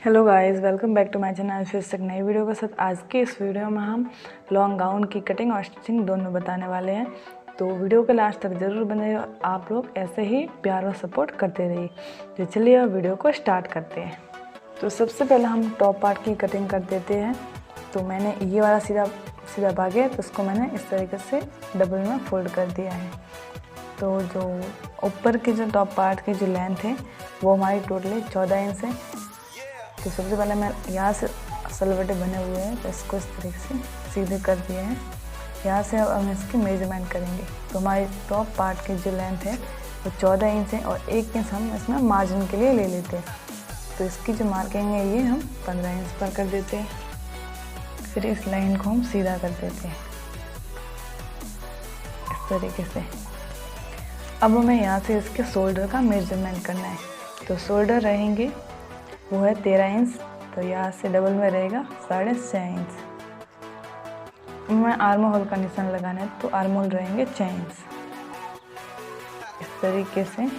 Hello guys, welcome back to my channel. फिर से एक नई वीडियो के साथ आज के इस वीडियो में हम लॉन्ग गाउन की कटिंग और स्टिचिंग दोनों बताने वाले हैं। तो वीडियो के लास्ट तक ज़रूर बने रहिए। आप लोग ऐसे ही प्यार और सपोर्ट करते रहिए। तो चलिए अब वीडियो को स्टार्ट करते हैं। तो सबसे पहले हम टॉप पार्ट की कटिंग कर देते हैं। तो मैंने ये वाला सीधा भाग है, तो उसको मैंने इस तरीके से डबल में फोल्ड कर दिया है। तो जो ऊपर की जो टॉप पार्ट की जो लेंथ है वो हमारी टोटली 14 इंच है। तो सबसे पहले मैं यहाँ से सलवटे बने हुए हैं, तो इसको इस तरीके से सीधे कर दिए हैं। यहाँ से अब हम इसकी मेजरमेंट करेंगे। तो हमारी टॉप पार्ट की जो लेंथ है वो 14 इंच है और 1 इंच हम इसमें मार्जिन के लिए ले लेते हैं। तो इसकी जो मार्किंग है ये हम 15 इंच पर कर देते हैं। फिर इस लाइन को हम सीधा कर देते हैं इस तरीके से। अब हमें यहाँ से इसके शोल्डर का मेजरमेंट करना है। तो शोल्डर रहेंगे वो है 13 इंच, तो यहाँ से डबल में रहेगा 6.5 इंच। हमें आर्म होल का निशान लगाना है, तो आर्म होल रहेंगे 6 इंच। इस तरीके से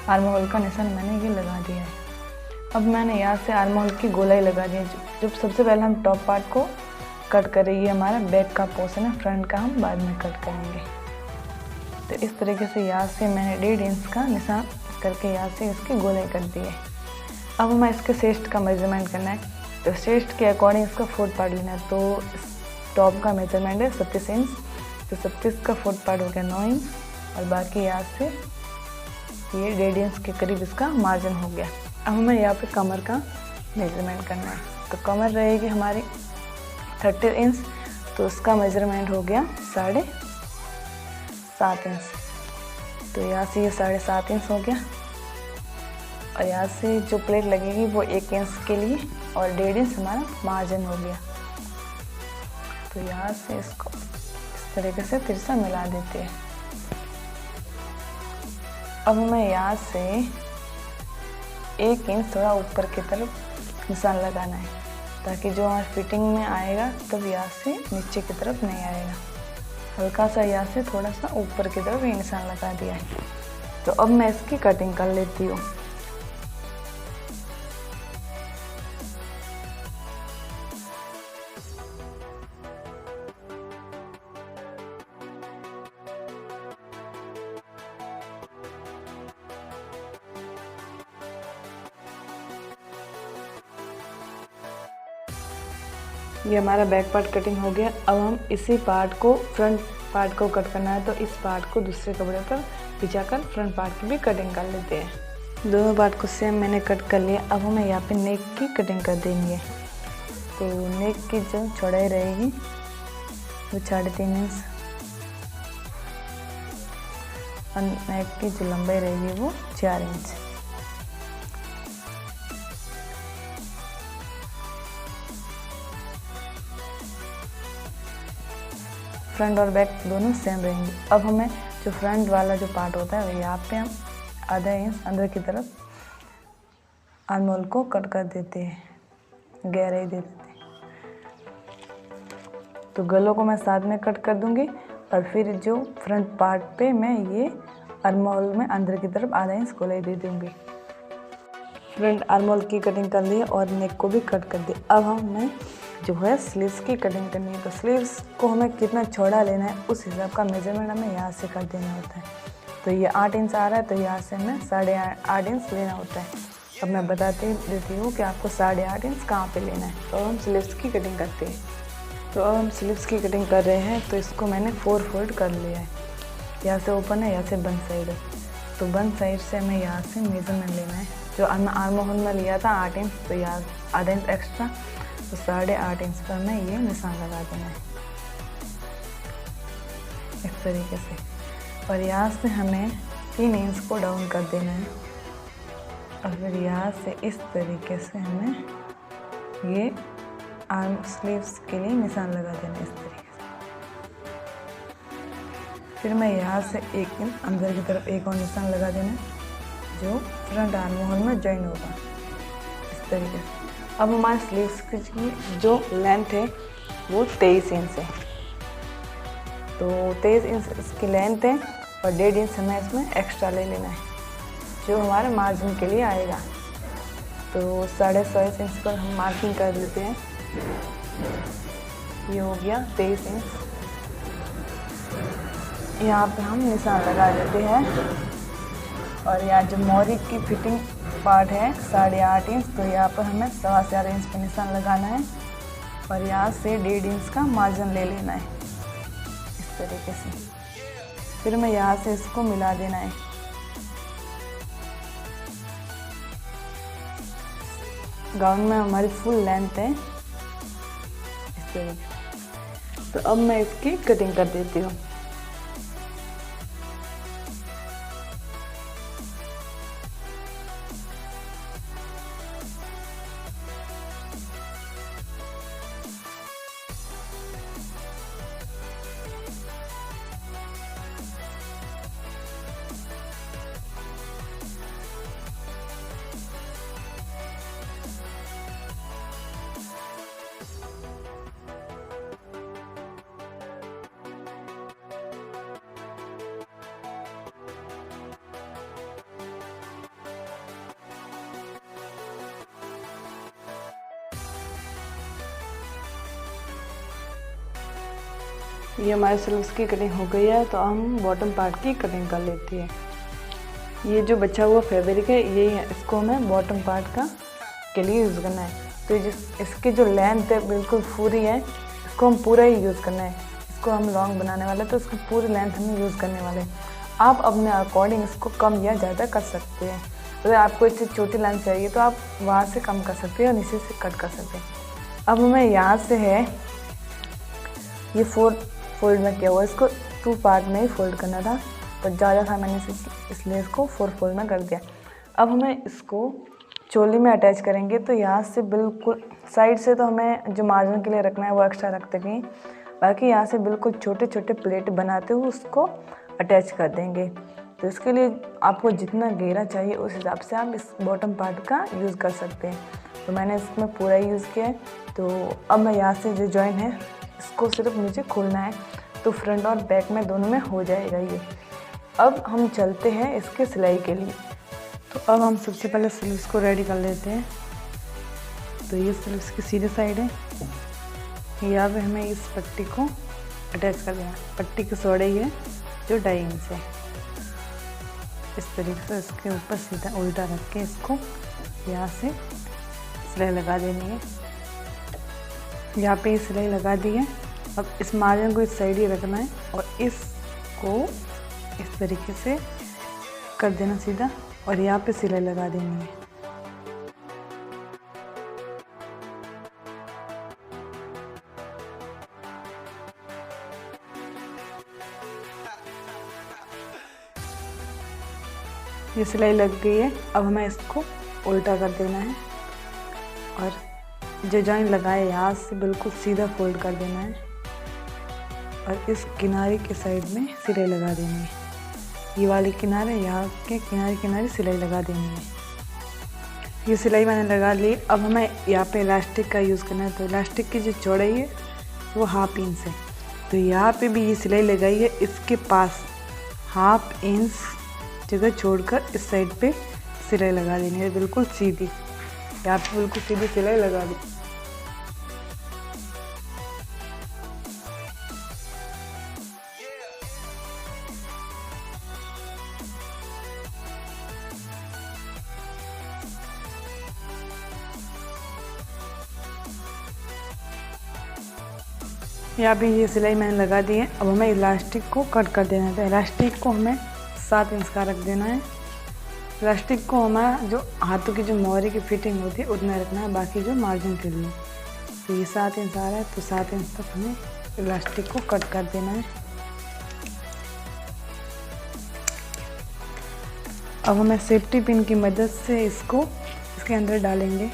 आर्म होल का निशान मैंने ये लगा दिया है। अब मैंने यहाँ से आर्म होल की गोलाई लगा दी है। जब सबसे पहले हम टॉप पार्ट को कट करें, ये हमारा बैक का पोर्शन है, फ्रंट का हम बाद में कट करेंगे। तो इस तरीके से यहाँ से मैंने 1.5 इंच का निशान करके यहाँ से इसकी गोलाई कर दी है। अब हमें इसके चेस्ट का मेजरमेंट करना है। तो चेस्ट के अकॉर्डिंग इसका 4 पार्ट लेना है। तो टॉप का मेजरमेंट है 36 इंच, तो 36 का 4 पार्ट हो गया 9 इंच और बाकी यहाँ से ये 1.5 इंच के करीब इसका मार्जिन हो गया। अब हमें यहाँ पे कमर का मेजरमेंट करना है। तो कमर रहेगी हमारी 30 इंच, तो उसका मेजरमेंट हो गया 7.5 इंच। तो यहाँ से ये 7.5 इंच हो गया और यहाँ से जो प्लेट लगेगी वो 1 इंच के लिए और 1.5 इंच हमारा मार्जिन हो गया। तो यहाँ से इसको इस तरीके से फिर से मिला देते हैं। अब हमें यहाँ से 1 इंच थोड़ा ऊपर की तरफ निशान लगाना है, ताकि जो हमारी फिटिंग में आएगा तब यहाँ से नीचे की तरफ नहीं आएगा। हल्का सा यहाँ से थोड़ा सा ऊपर की तरफ ये निशान लगा दिया है। तो अब मैं इसकी कटिंग कर लेती हूँ। ये हमारा बैक पार्ट कटिंग हो गया। अब हम इसी पार्ट को फ्रंट पार्ट को कट करना है, तो इस पार्ट को दूसरे कपड़े पर बिछाकर फ्रंट पार्ट की भी कटिंग कर लेते हैं। दोनों पार्ट को सेम मैंने कट कर लिया। अब हमें यहाँ पे नेक की कटिंग कर देनी है। तो नेक की जो चौड़ाई रहेगी वो 3.5 इंच और नेक की जो लंबाई रहेगी वो 4 इंच। फ्रंट और बैक दोनों सेम रहेंगे। अब हमें जो फ्रंट वाला जो पार्ट होता है यहाँ पे हम आधा इंच अंदर की तरफ आर्म होल को कट कर देते हैं, गहराई दे देते हैं। तो गलों को मैं साथ में कट कर दूंगी और फिर जो फ्रंट पार्ट पे मैं ये आर्म होल में अंदर की तरफ आधा इंच गोलाई दे दूंगी। फ्रंट आर्म होल की कटिंग कर ली और नेक को भी कट कर दी। अब हमें जो है स्लीव्स की कटिंग करनी है। तो स्लीव्स को हमें कितना चौड़ा लेना है उस हिसाब का मेजरमेंट हमें यहाँ से कर देना होता है। तो ये 8 इंच आ रहा है, तो यहाँ से हमें 8.5 इंच लेना होता है। अब मैं बताती देती हूँ कि आपको 8.5 इंच कहाँ पे लेना है। तो हम स्लीव्स की कटिंग करते हैं। तो अब हम स्लीव्स की कटिंग कर रहे हैं। तो इसको मैंने 4 फोल्ड कर लिया है। यहाँ से ओपन है, यहाँ से बंद साइड है। तो बंद साइड से हमें यहाँ से मेजरमेंट लेना है। जो आर्म होल में लिया था 8 इंच, तो यहाँ आधा इंच एक्स्ट्रा, तो 8.5 इंच पर हमें ये निशान लगा देना है इस तरीके से। और यहाँ से हमें 3 इंच को डाउन कर देना है और फिर यहाँ से इस तरीके से हमें ये आर्म स्लीव्स के लिए निशान लगा देना है इस तरीके से। फिर मैं यहाँ से 1 इंच अंदर की तरफ एक और निशान लगा देना है, जो फ्रंट आर्म होल में ज्वाइन होगा इस तरीके से। अब हमारे स्लीव्स की जो लेंथ है वो 23 इंच है। तो 23 इंच इसकी लेंथ है और 1.5 इंच हमें इसमें एक्स्ट्रा ले लेना है, जो हमारे मार्जिन के लिए आएगा। तो 24.5 इंच पर हम मार्किंग कर देते हैं। ये हो गया 23 इंच। यहाँ पे हम निशान लगा देते हैं। और यहाँ जो मोरी की फिटिंग पार्ट है 8.5 इंच, तो यहाँ पर हमें 4.25 इंच पर निशान लगाना है और यहाँ से 1.5 इंच का मार्जिन ले लेना है इस तरीके से। फिर हमें यहाँ से इसको मिला देना है। गाउन में हमारी फुल लेंथ है इस तरीके से। तो अब मैं इसकी कटिंग कर देती हूँ। ये हमारे स्लीव्स की कटिंग हो गई है, तो हम बॉटम पार्ट की कटिंग कर लेते हैं। ये जो बचा हुआ फैब्रिक है यही है, इसको हमें बॉटम पार्ट का के लिए यूज़ करना है। तो इसकी जो लेंथ है बिल्कुल पूरी है, इसको हम पूरा ही यूज़ करना है। इसको हम लॉन्ग बनाने वाले हैं तो इसकी पूरी लेंथ हम यूज़ करने वाले हैं। आप अपने अकॉर्डिंग इसको कम या ज़्यादा कर सकते हैं। अगर आपको इससे छोटी लेंथ चाहिए तो आप वहाँ से कम कर सकते हैं और नीचे से कट कर सकते हैं। अब हमें यहाँ से है ये 4 फोल्ड में किया हुआ, इसको 2 पार्ट में ही फोल्ड करना था, पर ज़्यादा था मैंने इसलिए इसको 4 फोल्ड में कर दिया। अब हमें इसको चोली में अटैच करेंगे। तो यहाँ से बिल्कुल साइड से तो हमें जो मार्जिन के लिए रखना है वो एक्स्ट्रा रख देंगे, बाकी यहाँ से बिल्कुल छोटे छोटे प्लेट बनाते हुए उसको अटैच कर देंगे। तो इसके लिए आपको जितना घेरा चाहिए उस हिसाब से आप इस बॉटम पार्ट का यूज़ कर सकते हैं। तो मैंने इसमें पूरा यूज़ किया है। तो अब मैं यहाँ से जो जॉइन है इसको सिर्फ नीचे खोलना है, तो फ्रंट और बैक में दोनों में हो जाएगा ये। अब हम चलते हैं इसके सिलाई के लिए। तो अब हम सबसे पहले स्लीव्स को रेडी कर लेते हैं। तो ये स्लीव्स की सीधी साइड है, यहाँ पे हमें इस पट्टी को अटैच कर देना। पट्टी की चौड़ाई है जो 2.5 इंच है। इस तरीके से इसके ऊपर सीधा उल्टा रख के इसको यहाँ से सिलाई लगा देनी है। यहाँ पे सिलाई लगा दी है। अब इस मार्जिन को इस साइड ही रखना है और इसको इस तरीके से कर देना सीधा और यहाँ पे सिलाई लगा देनी है। ये सिलाई लग गई है। अब हमें इसको उल्टा कर देना है और जो जॉइन लगाए यहाँ से बिल्कुल सीधा फोल्ड कर देना है और इस किनारे के साइड में सिलाई लगा देनी है। ये वाली किनारे, यहाँ के किनारे सिलाई लगा देनी है। ये सिलाई मैंने लगा ली। अब हमें यहाँ पे इलास्टिक का यूज़ करना है। तो इलास्टिक की जो चौड़ाई है वो 1/2 इंच है। तो यहाँ पे भी ये सिलाई लगाई है, इसके पास 1/2 इंच जगह छोड़कर इस साइड पे सिलाई लगा देनी है बिल्कुल सीधी। यहाँ पे बिल्कुल सीधी सिलाई लगा दी। यहाँ पे ये सिलाई मैंने लगा दी है। अब हमें इलास्टिक को कट कर देना है। तो इलास्टिक को हमें 7 इंच का रख देना है। इलास्टिक को हमारा जो हाथों की जो मोहरी की फिटिंग होती है उतना रखना है, बाकी जो मार्जिन के लिए। तो ये 7 इंच आ रहा है, तो 7 इंच तक हमें इलास्टिक को कट कर देना है। अब हमें सेफ्टी पिन की मदद से इसको इसके अंदर डालेंगे।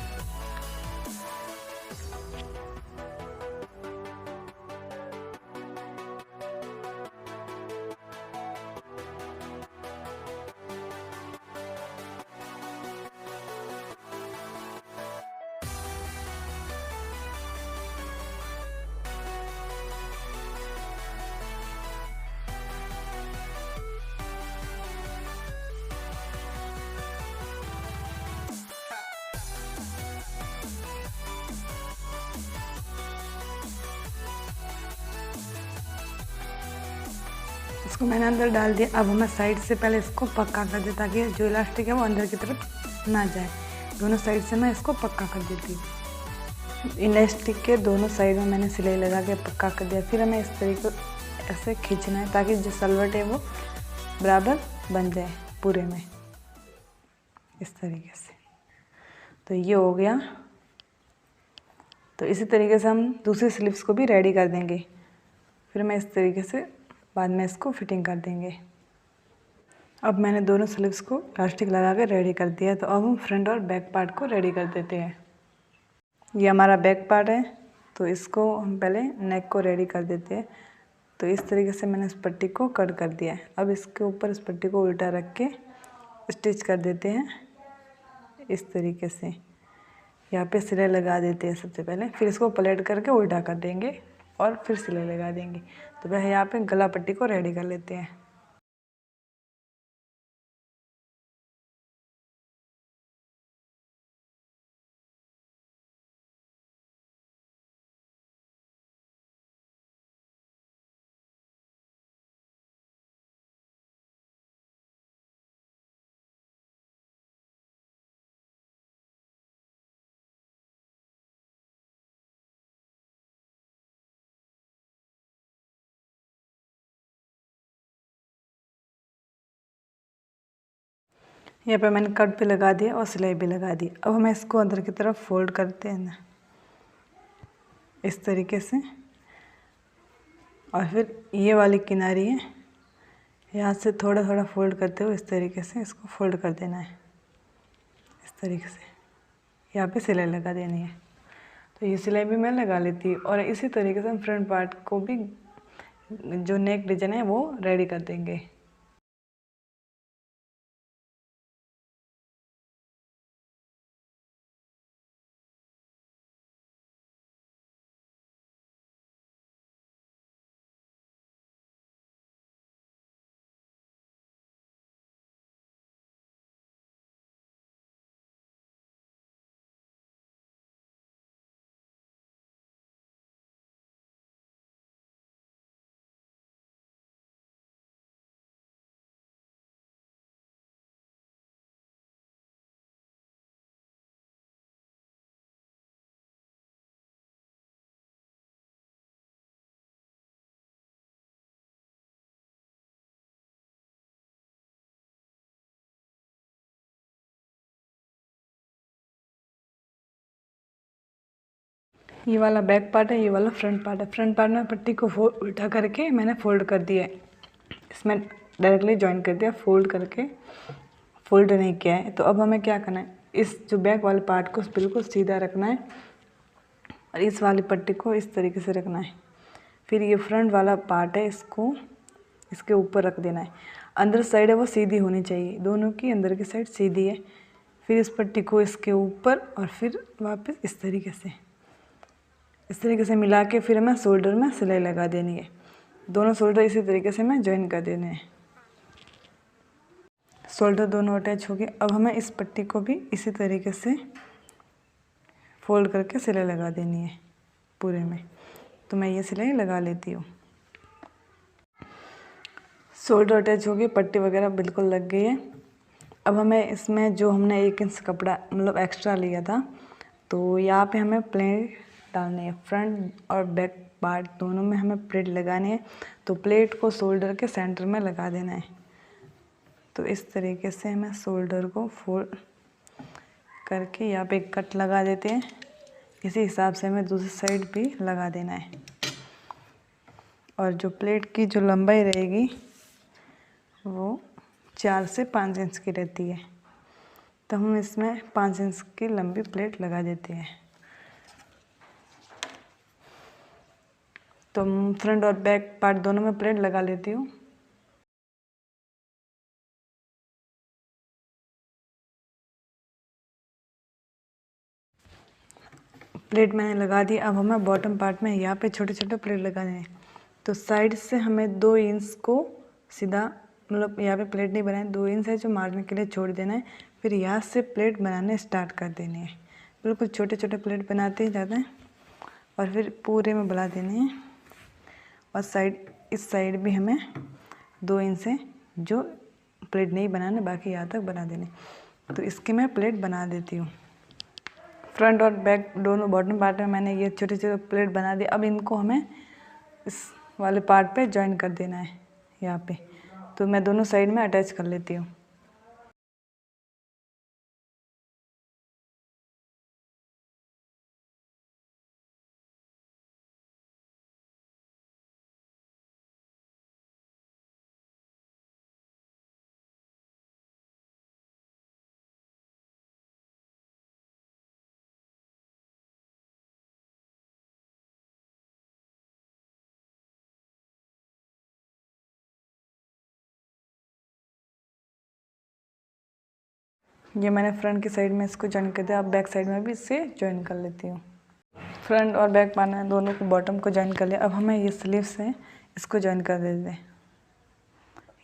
इसको मैंने अंदर डाल दिया। अब हमें साइड से पहले इसको पक्का कर दें ताकि जो इलास्टिक है वो अंदर की तरफ ना जाए। दोनों साइड से मैं इसको पक्का कर देती हूँ। इलास्टिक के दोनों साइड में मैंने सिलाई लगा के पक्का कर दिया। फिर हमें इस तरीके ऐसे खींचना है ताकि जो सलवट है वो बराबर बन जाए पूरे में, इस तरीके से। तो ये हो गया। तो इसी तरीके से हम दूसरी स्लीव्स को भी रेडी कर देंगे। फिर मैं इस तरीके से बाद में इसको फिटिंग कर देंगे। अब मैंने दोनों स्लीव्स को इलास्टिक लगा के रेडी कर दिया। तो अब हम फ्रंट और बैक पार्ट को रेडी कर देते हैं। ये हमारा बैक पार्ट है, तो इसको हम पहले नेक को रेडी कर देते हैं। तो इस तरीके से मैंने इस पट्टी को कट कर दिया है। अब इसके ऊपर इस पट्टी को उल्टा रख के स्टिच कर देते हैं इस तरीके से। यहाँ पे सिलाई लगा देते हैं सबसे पहले, फिर इसको पलट करके उल्टा कर देंगे और फिर सिलाई लगा देंगे। तो पहले यहाँ पे गला पट्टी को रेडी कर लेते हैं। यहाँ पे मैंने कट भी लगा दिया और सिलाई भी लगा दी। अब हमें इसको अंदर की तरफ फोल्ड करते हैं ना, इस तरीके से। और फिर ये वाली किनारी है, यहाँ से थोड़ा थोड़ा फोल्ड करते हुए इस तरीके से इसको फोल्ड कर देना है, इस तरीके से। यहाँ पे सिलाई लगा देनी है। तो ये सिलाई भी मैं लगा लेती हूँ। और इसी तरीके से हम फ्रंट पार्ट को भी जो नेक डिजाइन है वो रेडी कर देंगे। ये वाला बैक पार्ट है, ये वाला फ्रंट पार्ट है। फ्रंट पार्ट में पट्टी को उल्टा करके मैंने फोल्ड कर दिया है, इसमें डायरेक्टली जॉइन कर दिया, फोल्ड करके फोल्ड नहीं किया है। तो अब हमें क्या करना है, इस जो बैक वाले पार्ट को बिल्कुल सीधा रखना है और इस वाली पट्टी को इस तरीके से रखना है। फिर ये फ्रंट वाला पार्ट है, इसको इसके ऊपर रख देना है। अंदर साइड है वो सीधी होनी चाहिए, दोनों की अंदर की साइड सीधी है। फिर इस पट्टी को इसके ऊपर और फिर वापस इस तरीके से मिला के फिर हमें शोल्डर में सिलाई लगा देनी है। दोनों शोल्डर इसी तरीके से मैं ज्वाइन कर देने हैं। शोल्डर दोनों अटैच हो गए। अब हमें इस पट्टी को भी इसी तरीके से फोल्ड करके सिलाई लगा देनी है पूरे में। तो मैं ये सिलाई लगा लेती हूँ। शोल्डर अटैच हो गई, पट्टी वगैरह बिल्कुल लग गई है। अब हमें इसमें जो हमने 1 इंच कपड़ा मतलब एक्स्ट्रा लिया था, तो यहाँ पे हमें प्लेट डालनी है। फ्रंट और बैक पार्ट दोनों में हमें प्लेट लगानी है। तो प्लेट को शोल्डर के सेंटर में लगा देना है। तो इस तरीके से हमें शोल्डर को फोल्ड करके यहाँ पे एक कट लगा देते हैं। इसी हिसाब से हमें दूसरी साइड भी लगा देना है। और जो प्लेट की जो लंबाई रहेगी वो 4 से 5 इंच की रहती है। तो हम इसमें 5 इंच की लंबी प्लेट लगा देते हैं। तो फ्रंट और बैक पार्ट दोनों में प्लेट लगा लेती हूँ। प्लेट मैंने लगा दी। अब हमें बॉटम पार्ट में यहाँ पे छोटे छोटे प्लेट लगाने हैं। तो साइड से हमें 2 इंच को सीधा मतलब यहाँ पे प्लेट नहीं बनाए, 2 इंच है जो मारने के लिए छोड़ देना है। फिर यहाँ से प्लेट बनाने स्टार्ट कर देनी है। बिल्कुल छोटे छोटे प्लेट बनाते ही जाते हैं और फिर पूरे में बना देने हैं। और इस साइड भी हमें 2 इंच से जो प्लेट नहीं बनाने, बाकी यहाँ तक बना देने। तो इसके मैं प्लेट बना देती हूँ। फ्रंट और बैक दोनों बॉटम पार्ट में मैंने ये छोटे छोटे प्लेट बना दी। अब इनको हमें इस वाले पार्ट पे जॉइन कर देना है यहाँ पे। तो मैं दोनों साइड में अटैच कर लेती हूँ। ये मैंने फ्रंट की साइड में इसको जॉइन कर दिया। अब बैक साइड में भी इससे जॉइन कर लेती हूँ। फ्रंट और बैक पार्ट में दोनों को बॉटम को जॉइन कर लिया। अब हमें ये स्लीव से इसको जॉइन कर देते हैं।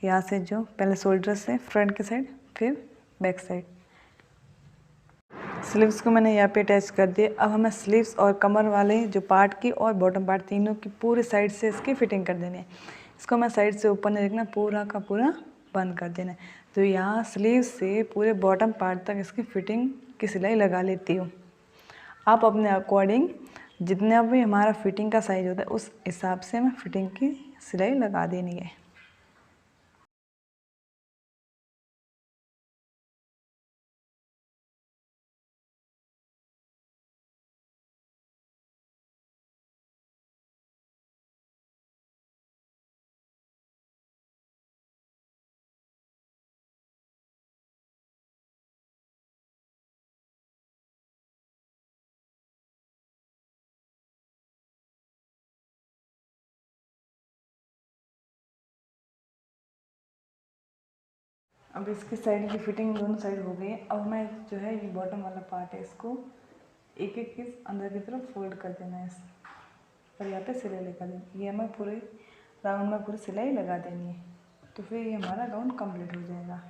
यहाँ से जो पहले शोल्डर से फ्रंट की साइड, फिर बैक साइड। स्लीव्स को मैंने यहाँ पे अटैच कर दिया। अब हमें स्लीव्स और कमर वाले जो पार्ट की और बॉटम पार्ट तीनों की पूरी साइड से इसकी फिटिंग कर देनी है। इसको मैं साइड से ऊपर नहीं देखना, पूरा का पूरा बंद कर देना है। तो यहाँ स्लीव से पूरे बॉटम पार्ट तक इसकी फिटिंग की सिलाई लगा लेती हूँ। आप अपने अकॉर्डिंग जितना भी हमारा फिटिंग का साइज होता है उस हिसाब से हमें फिटिंग की सिलाई लगा देनी है। अब इसकी साइड की फिटिंग दोनों साइड हो गई है। अब मैं जो है ये बॉटम वाला पार्ट है इसको एक एक पीस अंदर की तरफ फोल्ड कर देना है और यहाँ पे सिलाई लगा देनी। ये हमें पूरे राउंड में पूरी सिलाई लगा देनी है। तो फिर ये हमारा गाउन कंप्लीट हो जाएगा।